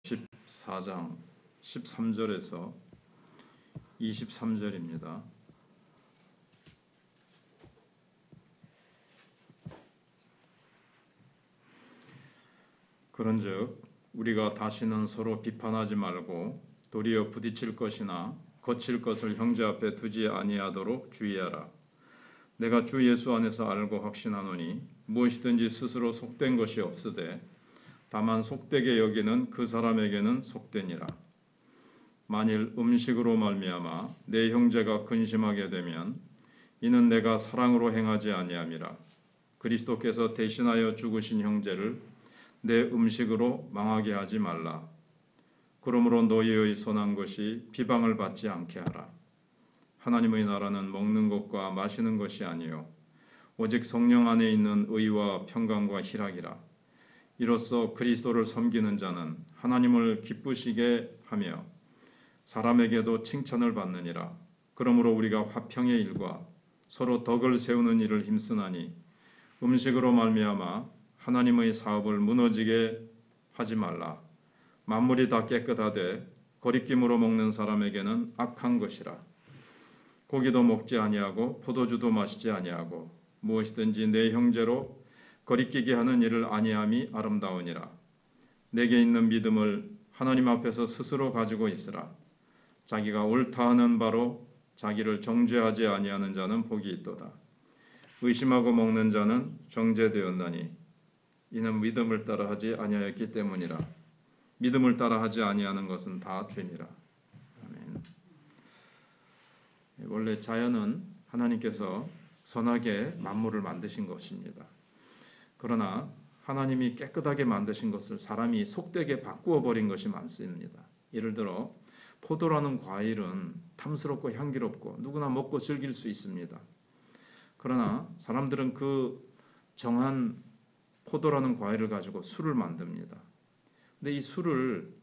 14장 13절에서 23절입니다. 그런즉 우리가 다시는 서로 비판하지 말고 도리어 부딪힐 것이나 거칠 것을 형제 앞에 두지 아니하도록 주의하라. 내가 주 예수 안에서 알고 확신하노니 무엇이든지 스스로 속된 것이 없으되 다만 속되게 여기는 그 사람에게는 속되니라. 만일 음식으로 말미암아 내 형제가 근심하게 되면 이는 내가 사랑으로 행하지 아니함이라. 그리스도께서 대신하여 죽으신 형제를 내 음식으로 망하게 하지 말라. 그러므로 너희의 선한 것이 비방을 받지 않게 하라. 하나님의 나라는 먹는 것과 마시는 것이 아니요 오직 성령 안에 있는 의와 평강과 희락이라. 이로써 그리스도를 섬기는 자는 하나님을 기쁘시게 하며 사람에게도 칭찬을 받느니라. 그러므로 우리가 화평의 일과 서로 덕을 세우는 일을 힘쓰나니 음식으로 말미암아 하나님의 사업을 무너지게 하지 말라. 만물이 다 깨끗하되 거리낌으로 먹는 사람에게는 악한 것이라. 고기도 먹지 아니하고 포도주도 마시지 아니하고 무엇이든지 내 형제로 거리끼게 하는 일을 아니함이 아름다우니라. 내게 있는 믿음을 하나님 앞에서 스스로 가지고 있으라. 자기가 옳다 하는 바로 자기를 정죄하지 아니하는 자는 복이 있도다. 의심하고 먹는 자는 정죄되었나니 이는 믿음을 따라 하지 아니하였기 때문이라. 믿음을 따라 하지 아니하는 것은 다 죄니라. 아멘. 원래 자연은 하나님께서 선하게 만물을 만드신 것입니다. 그러나 하나님이 깨끗하게 만드신 것을 사람이 속되게 바꾸어 버린 것이 많습니다. 예를 들어 포도라는 과일은 탐스럽고 향기롭고 누구나 먹고 즐길 수 있습니다. 그러나 사람들은 그 정한 포도라는 과일을 가지고 술을 만듭니다. 근데 이 술을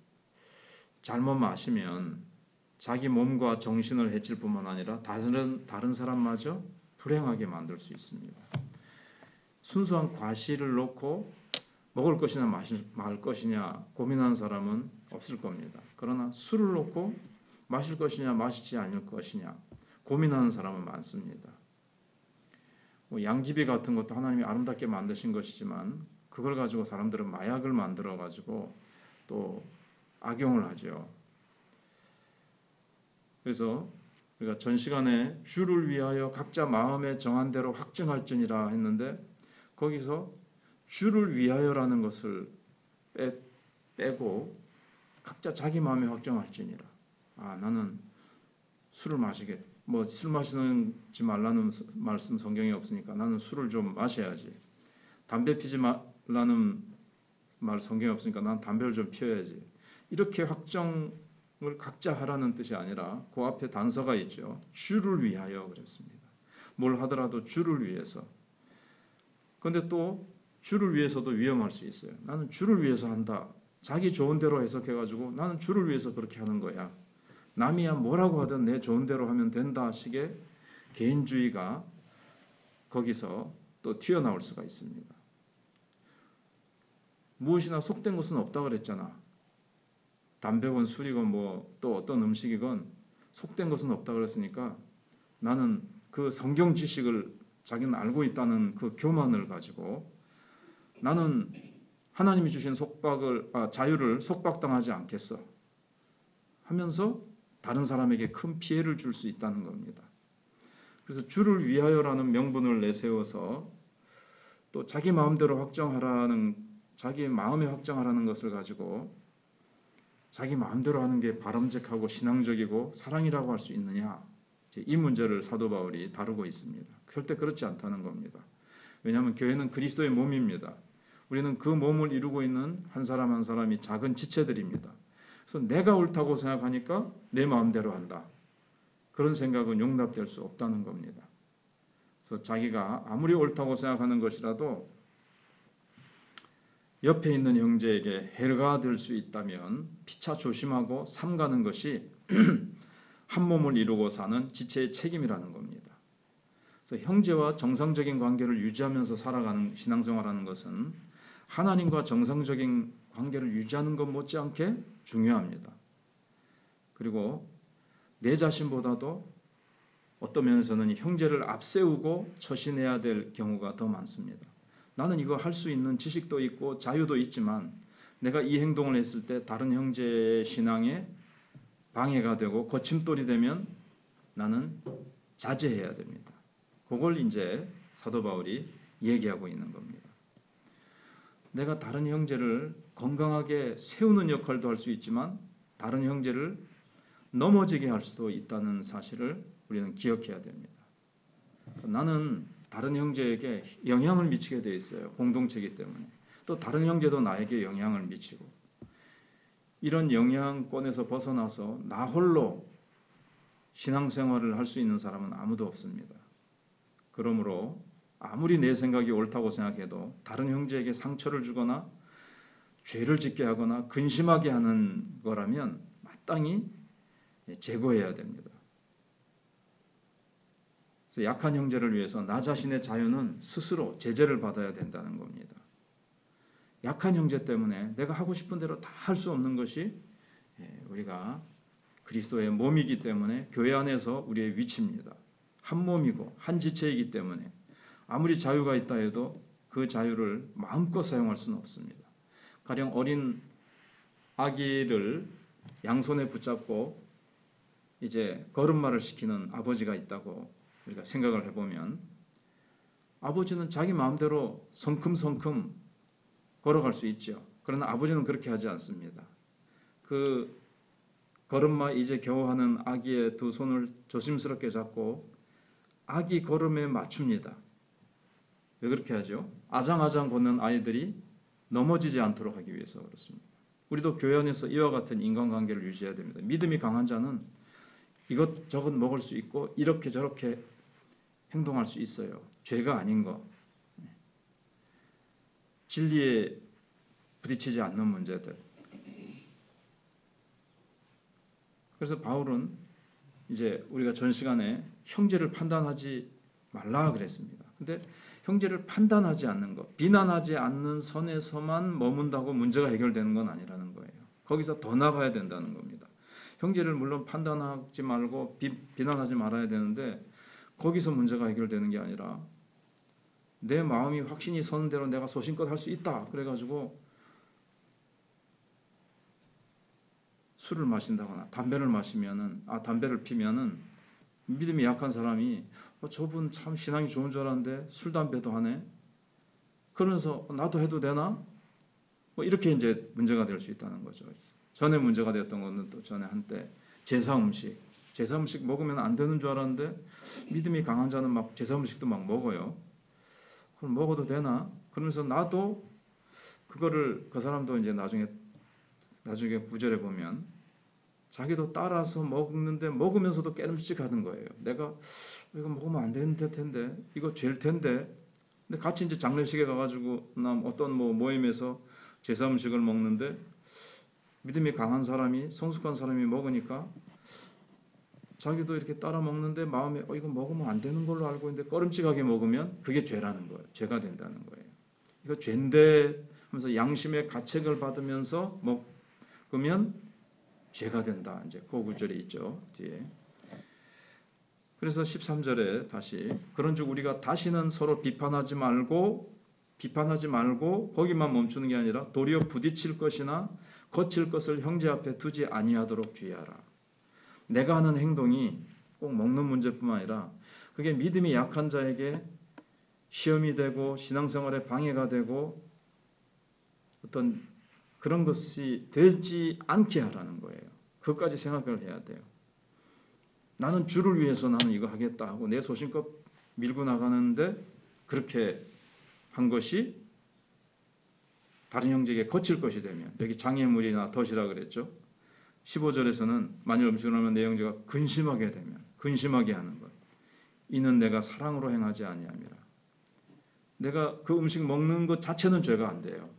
잘못 마시면 자기 몸과 정신을 해칠 뿐만 아니라 다른 사람마저 불행하게 만들 수 있습니다. 순수한 과실을 놓고 먹을 것이냐 말 것이냐 고민하는 사람은 없을 겁니다. 그러나 술을 놓고 마실 것이냐 마시지 않을 것이냐 고민하는 사람은 많습니다. 양귀비 같은 것도 하나님이 아름답게 만드신 것이지만 그걸 가지고 사람들은 마약을 만들어 가지고 또 악용을 하죠. 그래서 우리가 전 시간에 주를 위하여 각자 마음에 정한 대로 확증할지니라 했는데 거기서 주를 위하여라는 것을 빼고 각자 자기 마음에 확정할지니라. 나는 술을 마시게 술 마시지 말라는 말씀 성경에 없으니까 나는 술을 좀 마셔야지. 담배 피지 말라는 말 성경에 없으니까 난 담배를 좀 피워야지. 이렇게 확정을 각자 하라는 뜻이 아니라 그 앞에 단서가 있죠. 주를 위하여 그랬습니다. 뭘 하더라도 주를 위해서. 그런데 또 주를 위해서도 위험할 수 있어요. 나는 주를 위해서 한다. 자기 좋은 대로 해석해가지고 나는 주를 위해서 그렇게 하는 거야. 남이야 뭐라고 하든 내 좋은 대로 하면 된다 식의 개인주의가 거기서 또 튀어나올 수가 있습니다. 무엇이나 속된 것은 없다 그랬잖아. 담배건 술이건 뭐 또 어떤 음식이건 속된 것은 없다 그랬으니까 나는 그 성경 지식을 자기는 알고 있다는 그 교만을 가지고 나는 하나님이 주신 자유를 속박당하지 않겠어 하면서 다른 사람에게 큰 피해를 줄 수 있다는 겁니다. 그래서 주를 위하여라는 명분을 내세워서 또 자기 마음대로 자기 마음에 확정하라는 것을 가지고 자기 마음대로 하는 게 바람직하고 신앙적이고 사랑이라고 할 수 있느냐, 이 문제를 사도 바울이 다루고 있습니다. 절대 그렇지 않다는 겁니다. 왜냐하면 교회는 그리스도의 몸입니다. 우리는 그 몸을 이루고 있는 한 사람 한 사람이 작은 지체들입니다. 그래서 내가 옳다고 생각하니까 내 마음대로 한다. 그런 생각은 용납될 수 없다는 겁니다. 그래서 자기가 아무리 옳다고 생각하는 것이라도 옆에 있는 형제에게 해가 될 수 있다면 피차 조심하고 삼가는 것이 한 몸을 이루고 사는 지체의 책임이라는 겁니다. 그래서 형제와 정상적인 관계를 유지하면서 살아가는 신앙생활하는 것은 하나님과 정상적인 관계를 유지하는 것 못지않게 중요합니다. 그리고 내 자신보다도 어떤 면에서는 형제를 앞세우고 처신해야 될 경우가 더 많습니다. 나는 이거 할 수 있는 지식도 있고 자유도 있지만 내가 이 행동을 했을 때 다른 형제의 신앙에 방해가 되고 거침돌이 되면 나는 자제해야 됩니다. 그걸 이제 사도 바울이 얘기하고 있는 겁니다. 내가 다른 형제를 건강하게 세우는 역할도 할 수 있지만 다른 형제를 넘어지게 할 수도 있다는 사실을 우리는 기억해야 됩니다. 나는 다른 형제에게 영향을 미치게 돼 있어요. 공동체이기 때문에. 또 다른 형제도 나에게 영향을 미치고, 이런 영향권에서 벗어나서 나 홀로 신앙생활을 할 수 있는 사람은 아무도 없습니다. 그러므로 아무리 내 생각이 옳다고 생각해도 다른 형제에게 상처를 주거나 죄를 짓게 하거나 근심하게 하는 거라면 마땅히 제거해야 됩니다. 그래서 약한 형제를 위해서 나 자신의 자유는 스스로 제재를 받아야 된다는 겁니다. 약한 형제 때문에 내가 하고 싶은 대로 다 할 수 없는 것이 우리가 그리스도의 몸이기 때문에 교회 안에서 우리의 위치입니다. 한 몸이고 한 지체이기 때문에 아무리 자유가 있다 해도 그 자유를 마음껏 사용할 수는 없습니다. 가령 어린 아기를 양손에 붙잡고 이제 걸음마를 시키는 아버지가 있다고 우리가 생각을 해보면, 아버지는 자기 마음대로 성큼성큼 걸어갈 수 있죠. 그러나 아버지는 그렇게 하지 않습니다. 그 걸음마 이제 겨우 하는 아기의 두 손을 조심스럽게 잡고 아기 걸음에 맞춥니다. 왜 그렇게 하죠? 아장아장 걷는 아이들이 넘어지지 않도록 하기 위해서 그렇습니다. 우리도 교회 안에서 이와 같은 인간관계를 유지해야 됩니다. 믿음이 강한 자는 이것저것 먹을 수 있고 이렇게 저렇게 행동할 수 있어요. 죄가 아닌 거. 진리에 부딪히지 않는 문제들. 그래서 바울은 이제 우리가 전 시간에 형제를 판단하지 말라 그랬습니다. 근데 형제를 판단하지 않는 것, 비난하지 않는 선에서만 머문다고 문제가 해결되는 건 아니라는 거예요. 거기서 더 나가야 된다는 겁니다. 형제를 물론 판단하지 말고 비난하지 말아야 되는데 거기서 문제가 해결되는 게 아니라 내 마음이 확신이 서는 대로 내가 소신껏 할 수 있다. 그래가지고 술을 마신다거나 담배를 마시면은 담배를 피면은 믿음이 약한 사람이 저분 참 신앙이 좋은 줄 알았는데 술 담배도 하네. 그러면서 나도 해도 되나? 뭐 이렇게 이제 문제가 될 수 있다는 거죠. 전에 문제가 되었던 거는 또 전에 한때 제사 음식 먹으면 안 되는 줄 알았는데 믿음이 강한 자는 막 제사 음식도 막 먹어요. 그럼 먹어도 되나? 그러면서 나도 그거를 그 사람도 이제 나중에 9절에 보면 자기도 따라서 먹는데 먹으면서도 깨름직하는 거예요. 내가 이거 먹으면 안 되는 텐데 이거 죄일 텐데. 근데 같이 이제 장례식에 가가지고 어떤 모임에서 제사 음식을 먹는데 믿음이 강한 사람이 성숙한 사람이 먹으니까 자기도 이렇게 따라 먹는데 마음에 이거 먹으면 안 되는 걸로 알고 있는데 꺼름직하게 먹으면 그게 죄라는 거예요. 죄가 된다는 거예요. 이거 죄인데 하면서 양심의 가책을 받으면서 먹으면 죄가 된다. 이제 그 구절이 있죠. 뒤에. 그래서 13절에 다시 그런즉 우리가 다시는 서로 비판하지 말고 거기만 멈추는 게 아니라 도리어 부딪힐 것이나 거칠 것을 형제 앞에 두지 아니하도록 주의하라. 내가 하는 행동이 꼭 먹는 문제뿐만 아니라 그게 믿음이 약한 자에게 시험이 되고 신앙생활에 방해가 되고 어떤 그런 것이 되지 않게 하라는 거예요. 그것까지 생각을 해야 돼요. 나는 주를 위해서 나는 이거 하겠다 하고 내 소신껏 밀고 나가는데 그렇게 한 것이 다른 형제에게 거칠 것이 되면, 여기 장애물이나 덫이라 그랬죠. 15절에서는 만일 음식을 하면 내 형제가 근심하게 되면, 근심하게 하는 것. 이는 내가 사랑으로 행하지 아니함이라. 내가 그 음식 먹는 것 자체는 죄가 안 돼요.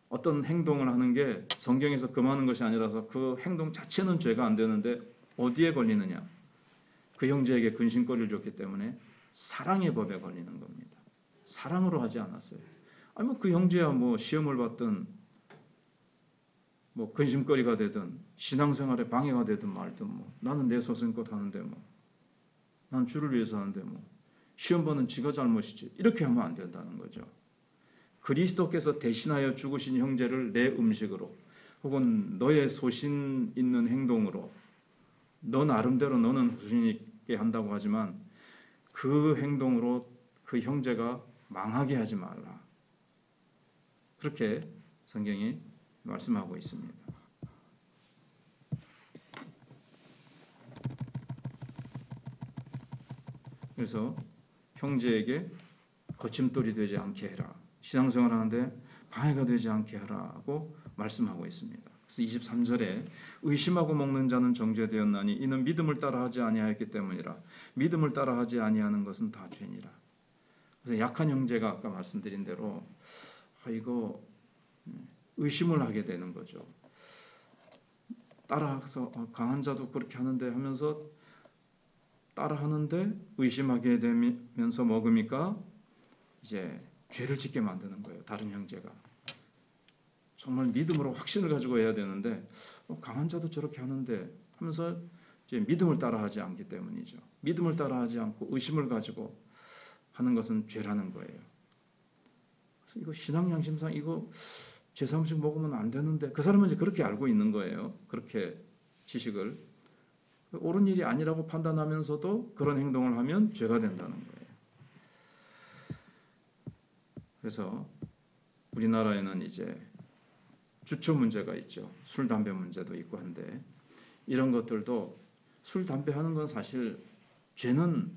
어떤 행동을 하는 게 성경에서 금하는 것이 아니라서 그 행동 자체는 죄가 안 되는데 어디에 걸리느냐? 그 형제에게 근심거리를 줬기 때문에 사랑의 법에 걸리는 겁니다. 사랑으로 하지 않았어요. 아니 뭐 그 형제야 뭐 시험을 받든 뭐 근심거리가 되든 신앙생활에 방해가 되든 말든 뭐 나는 내 소신껏 하는데 뭐 난 주를 위해서 하는데 뭐 시험 보는 지가 잘못이지 이렇게 하면 안 된다는 거죠. 그리스도께서 대신하여 죽으신 형제를 내 음식으로 혹은 너의 소신 있는 행동으로 너 나름대로 너는 소신 있게 한다고 하지만 그 행동으로 그 형제가 망하게 하지 말라. 그렇게 성경이 말씀하고 있습니다. 그래서 형제에게 거침돌이 되지 않게 해라. 신앙생활 하는데 방해가 되지 않게 하라고 말씀하고 있습니다. 그래서 23절에 의심하고 먹는 자는 정죄되었나니 이는 믿음을 따라하지 아니하였기 때문이라. 믿음을 따라하지 아니하는 것은 다 죄니라. 그래서 약한 형제가 아까 말씀드린 대로 이거 의심을 하게 되는 거죠. 따라서 강한 자도 그렇게 하는데 하면서 따라하는데 의심하게 되면서 먹으니까 이제 죄를 짓게 만드는 거예요. 다른 형제가. 정말 믿음으로 확신을 가지고 해야 되는데 강한 자도 저렇게 하는데 하면서 이제 믿음을 따라하지 않기 때문이죠. 믿음을 따라하지 않고 의심을 가지고 하는 것은 죄라는 거예요. 그래서 이거 신앙 양심상 이거 제3식 먹으면 안 되는데 그 사람은 이제 그렇게 알고 있는 거예요. 그렇게 지식을 옳은 일이 아니라고 판단하면서도 그런 행동을 하면 죄가 된다는 거예요. 그래서 우리나라에는 이제 주초 문제가 있죠. 술, 담배 문제도 있고 한데 이런 것들도 술, 담배 하는 건 사실 죄는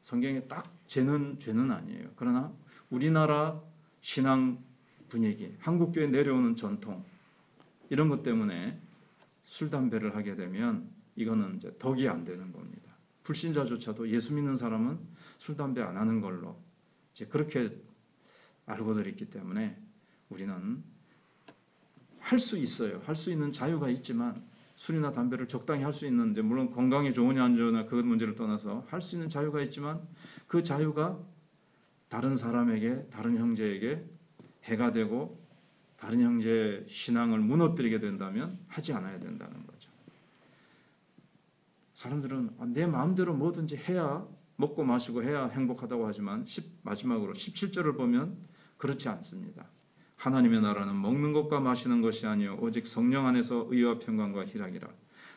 성경에 딱 죄는 아니에요. 그러나 우리나라 신앙 분위기, 한국교회 내려오는 전통 이런 것 때문에 술, 담배를 하게 되면 이거는 이제 덕이 안 되는 겁니다. 불신자조차도 예수 믿는 사람은 술, 담배 안 하는 걸로 이제 그렇게 알고들 있기 때문에 우리는 할 수 있어요. 할 수 있는 자유가 있지만 술이나 담배를 적당히 할 수 있는데 물론 건강에 좋으냐 안 좋으냐 그 문제를 떠나서 할 수 있는 자유가 있지만 그 자유가 다른 사람에게 다른 형제에게 해가 되고 다른 형제의 신앙을 무너뜨리게 된다면 하지 않아야 된다는 거죠. 사람들은 내 마음대로 뭐든지 해야 먹고 마시고 해야 행복하다고 하지만 마지막으로 17절을 보면 그렇지 않습니다. 하나님의 나라는 먹는 것과 마시는 것이 아니요 오직 성령 안에서 의와 평강과 희락이라.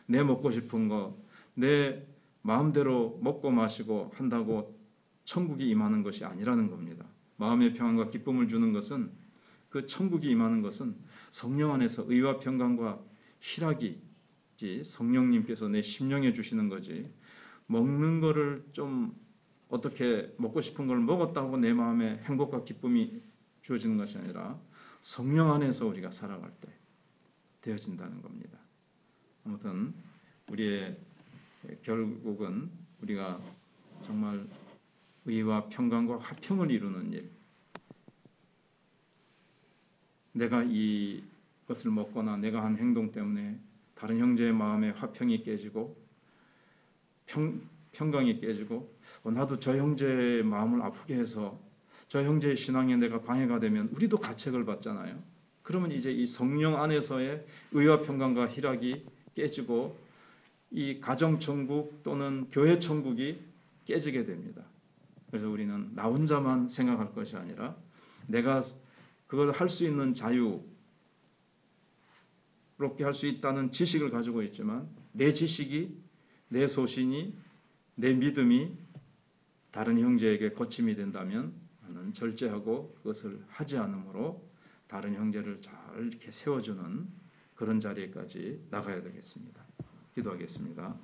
내 먹고 싶은 거 내 마음대로 먹고 마시고 한다고 천국이 임하는 것이 아니라는 겁니다. 마음의 평안과 기쁨을 주는 것은 그 천국이 임하는 것은 성령 안에서 의와 평강과 희락이지 성령님께서 내 심령에 주시는 거지 먹는 거를 좀 어떻게 먹고 싶은 걸 먹었다고 내 마음에 행복과 기쁨이 주어지는 것이 아니라 성령 안에서 우리가 살아갈 때 되어진다는 겁니다. 아무튼 우리의 결국은 우리가 정말 의와 평강과 화평을 이루는 일, 내가 이것을 먹거나 내가 한 행동 때문에 다른 형제의 마음에 화평이 깨지고 평강이 깨지고 나도 저 형제의 마음을 아프게 해서 저 형제의 신앙에 내가 방해가 되면 우리도 가책을 받잖아요. 그러면 이제 이 성령 안에서의 의와 평강과 희락이 깨지고 이 가정천국 또는 교회천국이 깨지게 됩니다. 그래서 우리는 나 혼자만 생각할 것이 아니라 내가 그걸 할 수 있는 자유롭게 할 수 있다는 지식을 가지고 있지만 내 지식이 내 소신이 내 믿음이 다른 형제에게 거침이 된다면 나는 절제하고 그것을 하지 않으므로 다른 형제를 잘 이렇게 세워주는 그런 자리에까지 나가야 되겠습니다. 기도하겠습니다.